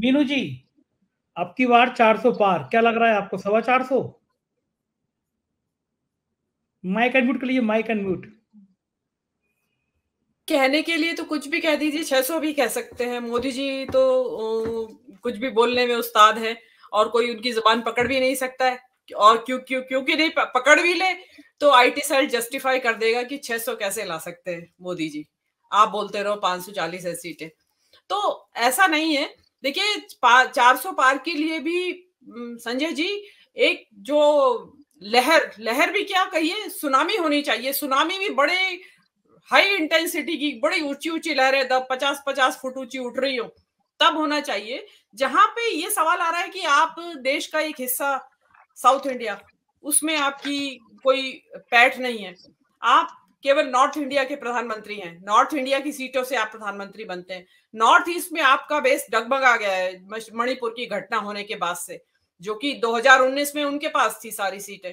मीनू जी, अब की बार 400 पार, क्या लग रहा है आपको? 450? माइक अनम्यूट कर लीजिए, माइक अनम्यूट। कहने के लिए तो कुछ भी कह दीजिए, 600 भी कह सकते हैं। मोदी जी तो कुछ भी बोलने में उस्ताद है और कोई उनकी जुबान पकड़ भी नहीं सकता है। और क्योंकि नहीं पकड़ भी ले तो आईटी सेल जस्टिफाई कर देगा कि 600 कैसे ला सकते हैं मोदी जी। आप बोलते रहो 540 है सीटें, तो ऐसा नहीं है। देखिए 400 पार के लिए भी संजय जी, एक जो लहर लहर भी क्या कहिए, सुनामी होनी चाहिए। सुनामी भी बड़े हाई इंटेंसिटी की, बड़ी ऊंची ऊंची लहरें 50-50 फुट ऊंची उठ रही हो, तब होना चाहिए। जहां पे ये सवाल आ रहा है कि आप देश का एक हिस्सा साउथ इंडिया, उसमें आपकी कोई पैठ नहीं है, आप केवल नॉर्थ इंडिया के प्रधानमंत्री हैं, नॉर्थ इंडिया की सीटों से आप प्रधानमंत्री बनते हैं। नॉर्थ ईस्ट में आपका बेस डगमगा गया है मणिपुर की घटना होने के बाद से, जो कि 2019 में उनके पास थी सारी सीटें।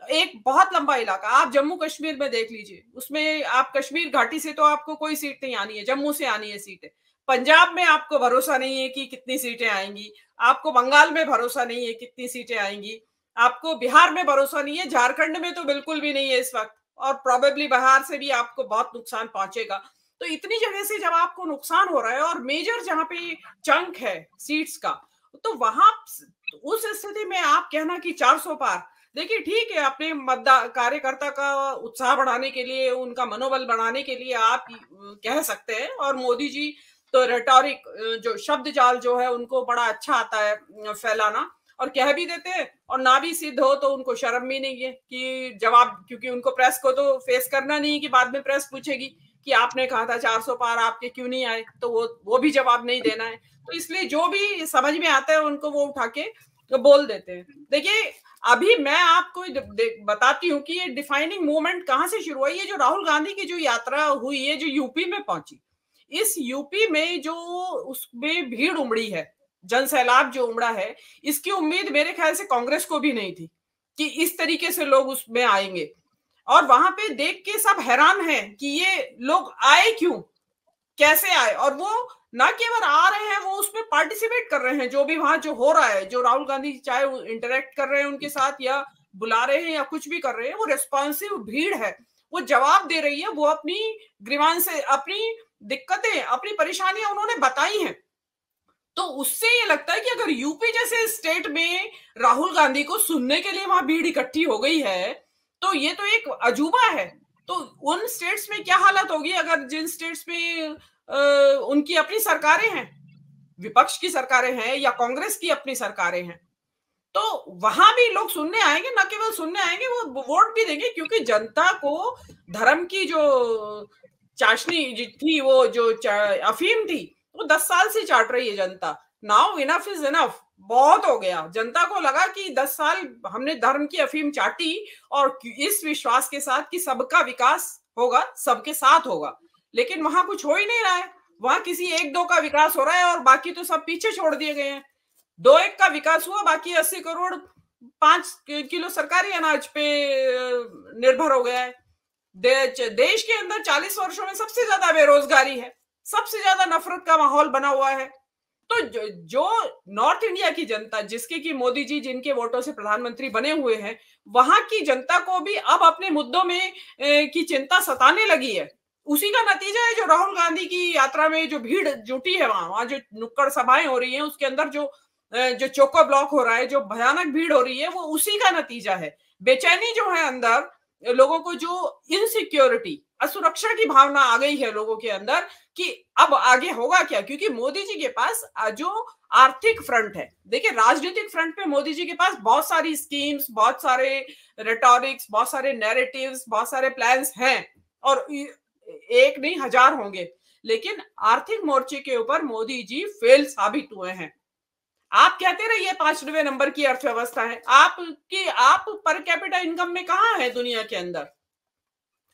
एक बहुत लंबा इलाका आप जम्मू कश्मीर में देख लीजिए, उसमें आप कश्मीर घाटी से तो आपको कोई सीट नहीं आनी है, जम्मू से आनी है सीटें। पंजाब में आपको भरोसा नहीं है कि कितनी सीटें आएंगी, आपको बंगाल में भरोसा नहीं है कितनी सीटें आएंगी, आपको बिहार में भरोसा नहीं है, झारखंड में तो बिल्कुल भी नहीं है इस वक्त, और प्रोबेबली बिहार से भी आपको बहुत नुकसान पहुंचेगा। तो इतनी जगह से जब आपको नुकसान हो रहा है और मेजर जहां पे चंक है सीट्स का, तो वहां उस स्थिति में आप कहना कि 400 पार, देखिए ठीक है, अपने मतदान कार्यकर्ता का उत्साह बढ़ाने के लिए, उनका मनोबल बढ़ाने के लिए आप कह सकते हैं। और मोदी जी तो रेटोरिक, जो शब्द जाल जो है उनको बड़ा अच्छा आता है फैलाना, और कह भी देते हैं, और ना भी सिद्ध हो तो उनको शर्म भी नहीं है कि जवाब, क्योंकि उनको प्रेस को तो फेस करना नहीं है कि बाद में प्रेस पूछेगी कि आपने कहा था 400 पार, आपके क्यों नहीं आए, तो वो भी जवाब नहीं देना है। तो इसलिए जो भी समझ में आता है उनको वो उठा के बोल देते हैं। देखिए अभी मैं आपको बताती हूँ कि ये डिफाइनिंग मूवमेंट कहां से शुरू हुई है। जो राहुल गांधी की जो यात्रा हुई है, जो यूपी में पहुंची, इस यूपी में जो उसमें भीड़ उमड़ी है, जन सैलाब जो उमड़ा है, इसकी उम्मीद मेरे ख्याल से कांग्रेस को भी नहीं थी कि इस तरीके से लोग उसमें आएंगे। और वहां पे देख के सब हैरान हैं कि ये लोग आए क्यों, कैसे आए, और वो ना केवल आ रहे हैं, वो उसमें पार्टिसिपेट कर रहे हैं। जो भी वहां जो हो रहा है, जो राहुल गांधी चाहे इंटरेक्ट कर रहे हैं उनके साथ, या बुला रहे हैं, या कुछ भी कर रहे हैं, वो रेस्पॉन्सिव भीड़ है, वो जवाब दे रही है, वो अपनी ग्रीवांस से, अपनी दिक्कतें, अपनी परेशानियां उन्होंने बताई हैं। तो उससे ये लगता है कि अगर यूपी जैसे स्टेट में राहुल गांधी को सुनने के लिए वहां भीड़ इकट्ठी हो गई है, तो ये तो एक अजूबा है। तो उन स्टेट्स में क्या हालत होगी, अगर जिन स्टेट्स में उनकी अपनी सरकारें हैं, विपक्ष की सरकारें हैं, या कांग्रेस की अपनी सरकारें हैं, तो वहां भी लोग सुनने आएंगे। न केवल सुनने आएंगे, वो वोट भी देंगे, क्योंकि जनता को धर्म की जो चाशनी थी, वो जो अफीम थी, वो 10 साल से चाट रही है जनता। नाउ इनफ इज इनफ, बहुत हो गया। जनता को लगा कि 10 साल हमने धर्म की अफीम चाटी, और इस विश्वास के साथ कि सबका विकास होगा, सबके साथ होगा। लेकिन वहां कुछ हो ही नहीं रहा है, वहां किसी एक दो का विकास हो रहा है और बाकी तो सब पीछे छोड़ दिए गए हैं। 2-1 का विकास हुआ, बाकी 80 करोड़ 5 किलो सरकारी अनाज पे निर्भर हो गया है। देश के अंदर 40 वर्षों में सबसे ज्यादा बेरोजगारी है, सबसे ज्यादा नफरत का माहौल बना हुआ है। तो जो नॉर्थ इंडिया की जनता, जिसके कि मोदी जी जिनके वोटों से प्रधानमंत्री बने हुए हैं, वहां की जनता को भी अब अपने मुद्दों में की चिंता सताने लगी है। उसी का नतीजा है जो राहुल गांधी की यात्रा में जो भीड़ जुटी है, वहां जो नुक्कड़ सभाएं हो रही हैं, उसके अंदर जो चोको ब्लॉक हो रहा है, जो भयानक भीड़ हो रही है, वो उसी का नतीजा है। बेचैनी जो है अंदर, लोगों को जो इनसिक्योरिटी, असुरक्षा की भावना आ गई है लोगों के अंदर कि अब आगे होगा क्या। क्योंकि मोदी जी के पास जो आर्थिक फ्रंट है, देखिए राजनीतिक फ्रंट पे मोदी जी के पास बहुत सारी स्कीम्स, बहुत सारे रेटोरिक्स, बहुत सारे नैरेटिव्स, बहुत सारे प्लान्स हैं, और एक नहीं हजार होंगे। लेकिन आर्थिक मोर्चे के ऊपर मोदी जी फेल साबित हुए हैं। आप कहते रहिए 5वें नंबर की अर्थव्यवस्था है, आप पर कैपिटा इनकम में कहां है दुनिया के अंदर?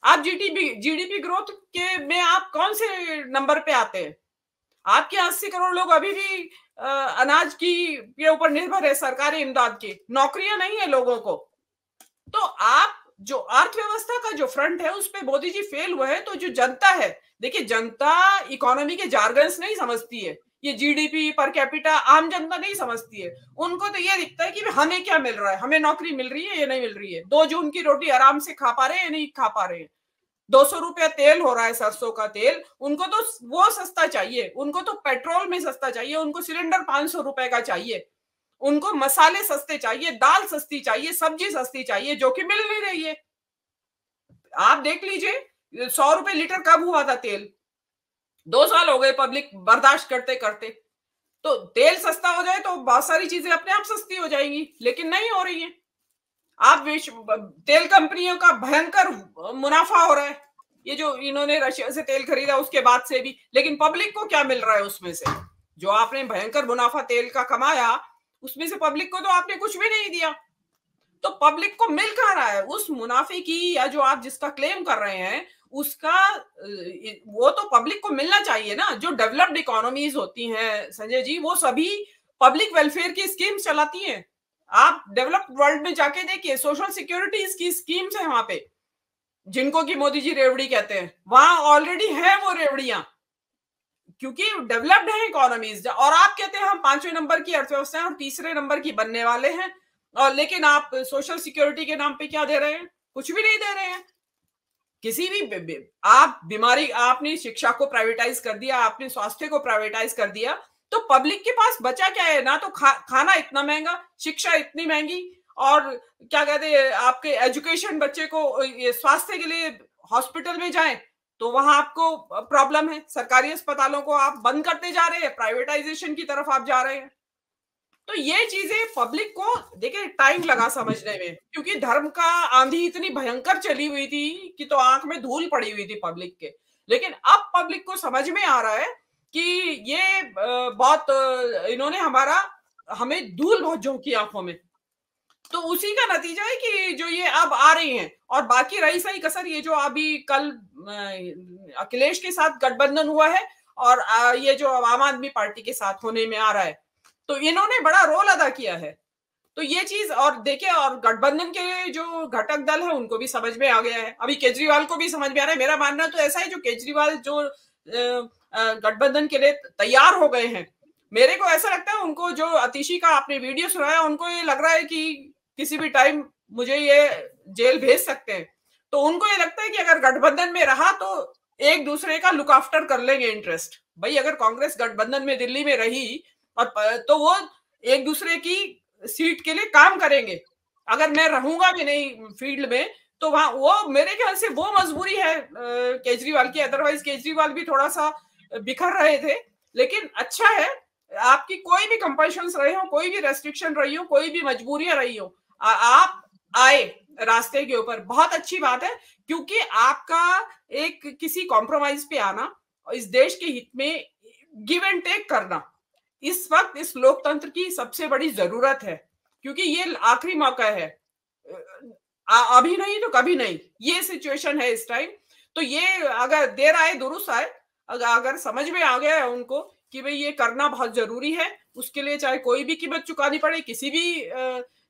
आप जीडीपी ग्रोथ के में आप कौन से नंबर पे आते हैं? आपके 80 करोड़ लोग अभी भी अनाज की के ऊपर निर्भर है, सरकारी इमदाद की, नौकरियां नहीं है लोगों को। तो आप जो अर्थव्यवस्था का जो फ्रंट है उस पे मोदी जी फेल हुए हैं। तो जो जनता है, देखिए जनता इकोनॉमी के जार्गन्स नहीं समझती है ये जीडीपी पर कैपिटा आम जनता नहीं समझती है। उनको तो ये दिखता है कि हमें क्या मिल रहा है, हमें नौकरी मिल रही है या नहीं मिल रही है, 2 जून की रोटी आराम से खा पा रहे हैं या नहीं खा पा रहे हैं, 200 रुपया तेल हो रहा है, सरसों का तेल, उनको तो वो सस्ता चाहिए, उनको तो पेट्रोल में सस्ता चाहिए, उनको सिलेंडर 500 रुपए का चाहिए, उनको मसाले सस्ते चाहिए, दाल सस्ती चाहिए, सब्जी सस्ती चाहिए, जो कि मिल नहीं रही है। आप देख लीजिए 100 रुपए लीटर कब हुआ था तेल, 2 साल हो गए पब्लिक बर्दाश्त करते करते। तो तेल सस्ता हो जाए तो बहुत सारी चीजें अपने आप सस्ती हो जाएंगी, लेकिन नहीं हो रही है। आप तेल कंपनियों का भयंकर मुनाफा हो रहा है, ये जो इन्होंने रशिया से तेल खरीदा उसके बाद से भी, लेकिन पब्लिक को क्या मिल रहा है उसमें से? जो आपने भयंकर मुनाफा तेल का कमाया उसमें से पब्लिक को तो आपने कुछ भी नहीं दिया। तो पब्लिक को मिल कहाँ रहा है उस मुनाफे की, या जो आप जिसका क्लेम कर रहे हैं उसका, वो तो पब्लिक को मिलना चाहिए ना। जो डेवलप्ड इकोनॉमीज होती हैं संजय जी, वो सभी पब्लिक वेलफेयर की स्कीम्स चलाती हैं। आप डेवलप्ड वर्ल्ड में जाके देखिए, सोशल सिक्योरिटीज की स्कीम्स है वहां पे, जिनको कि मोदी जी रेवड़ी कहते हैं, वहां ऑलरेडी है वो रेवड़ियां, क्योंकि डेवलप्ड है इकोनॉमीज। और आप कहते हैं हम 5वें नंबर की अर्थव्यवस्था है और 3रे नंबर की बनने वाले हैं, और लेकिन आप सोशल सिक्योरिटी के नाम पे क्या दे रहे हैं? कुछ भी नहीं दे रहे हैं। किसी भी आप बीमारी, आपने शिक्षा को प्राइवेटाइज कर दिया, आपने स्वास्थ्य को प्राइवेटाइज कर दिया, तो पब्लिक के पास बचा क्या है? ना तो खाना इतना महंगा, शिक्षा इतनी महंगी, और क्या कहते हैं आपके एजुकेशन, बच्चे को स्वास्थ्य के लिए हॉस्पिटल में जाएं तो वहां आपको प्रॉब्लम है। सरकारी अस्पतालों को आप बंद करते जा रहे हैं, प्राइवेटाइजेशन की तरफ आप जा रहे हैं। तो ये चीजें पब्लिक को देखिए टाइम लगा समझने में, क्योंकि धर्म का आंधी इतनी भयंकर चली हुई थी कि तो आंख में धूल पड़ी हुई थी पब्लिक के। लेकिन अब पब्लिक को समझ में आ रहा है कि ये बहुत इन्होंने हमें धूल बहुत झोंकी आंखों में। तो उसी का नतीजा है कि जो ये अब आ रही हैं। और बाकी रही सही कसर, ये जो अभी कल अखिलेश के साथ गठबंधन हुआ है और ये जो आम आदमी पार्टी के साथ होने में आ रहा है, तो इन्होंने बड़ा रोल अदा किया है। तो ये चीज, और देखिए, और गठबंधन के जो घटक दल है उनको भी समझ में आ गया है, अभी केजरीवाल को भी समझ में आ रहा है। मेरा मानना तो ऐसा है, जो केजरीवाल जो गठबंधन के लिए तैयार हो गए हैं, मेरे को ऐसा लगता है उनको, जो अतिशी का आपने वीडियो सुनाया, उनको ये लग रहा है कि किसी भी टाइम मुझे ये जेल भेज सकते हैं। तो उनको ये लगता है कि अगर गठबंधन में रहा तो एक दूसरे का लुक आफ्टर कर लेंगे इंटरेस्ट। भाई अगर कांग्रेस गठबंधन में दिल्ली में रही और तो वो एक दूसरे की सीट के लिए काम करेंगे। अगर मैं रहूंगा भी नहीं फील्ड में तो वहां, वो मेरे ख्याल से वो मजबूरी है केजरीवाल की। अदरवाइज केजरीवाल भी थोड़ा सा बिखर रहे थे। लेकिन अच्छा है, आपकी कोई भी कंपल्शन रही हो, कोई भी रेस्ट्रिक्शन रही हो, कोई भी मजबूरियां रही हो, आप आए रास्ते के ऊपर, बहुत अच्छी बात है। क्योंकि आपका एक किसी कॉम्प्रोमाइज पे आना, इस देश के हित में गिव एंड टेक करना, इस वक्त इस लोकतंत्र की सबसे बड़ी जरूरत है। क्योंकि ये आखिरी मौका है, अभी नहीं तो कभी नहीं, ये सिचुएशन है इस टाइम। तो ये अगर देर आए दुरुस्त आए, अगर समझ में आ गया है उनको कि भाई ये करना बहुत जरूरी है, उसके लिए चाहे कोई भी कीमत चुकानी पड़े, किसी भी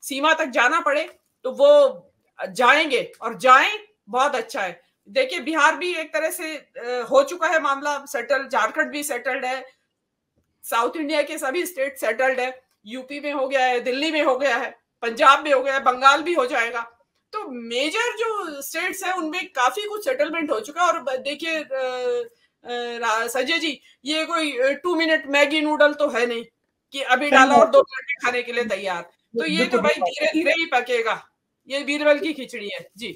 सीमा तक जाना पड़े, तो वो जाएंगे और जाएं, बहुत अच्छा है। देखिए बिहार भी एक तरह से हो चुका है मामला सेटल, झारखंड भी सेटल्ड है, साउथ इंडिया के सभी स्टेट सेटल्ड है, यूपी में हो गया है, दिल्ली में हो गया है, पंजाब में हो गया है, बंगाल भी हो जाएगा। तो मेजर जो स्टेट्स है उनमें काफी कुछ सेटलमेंट हो चुका है। और देखिए संजय जी, ये कोई 2 मिनट मैगी नूडल तो है नहीं कि अभी डाला और 2 घंटे खाने के लिए तैयार। तो ये तो भाई धीरे धीरे ही पकेगा, ये बीरबल की खिचड़ी है जी।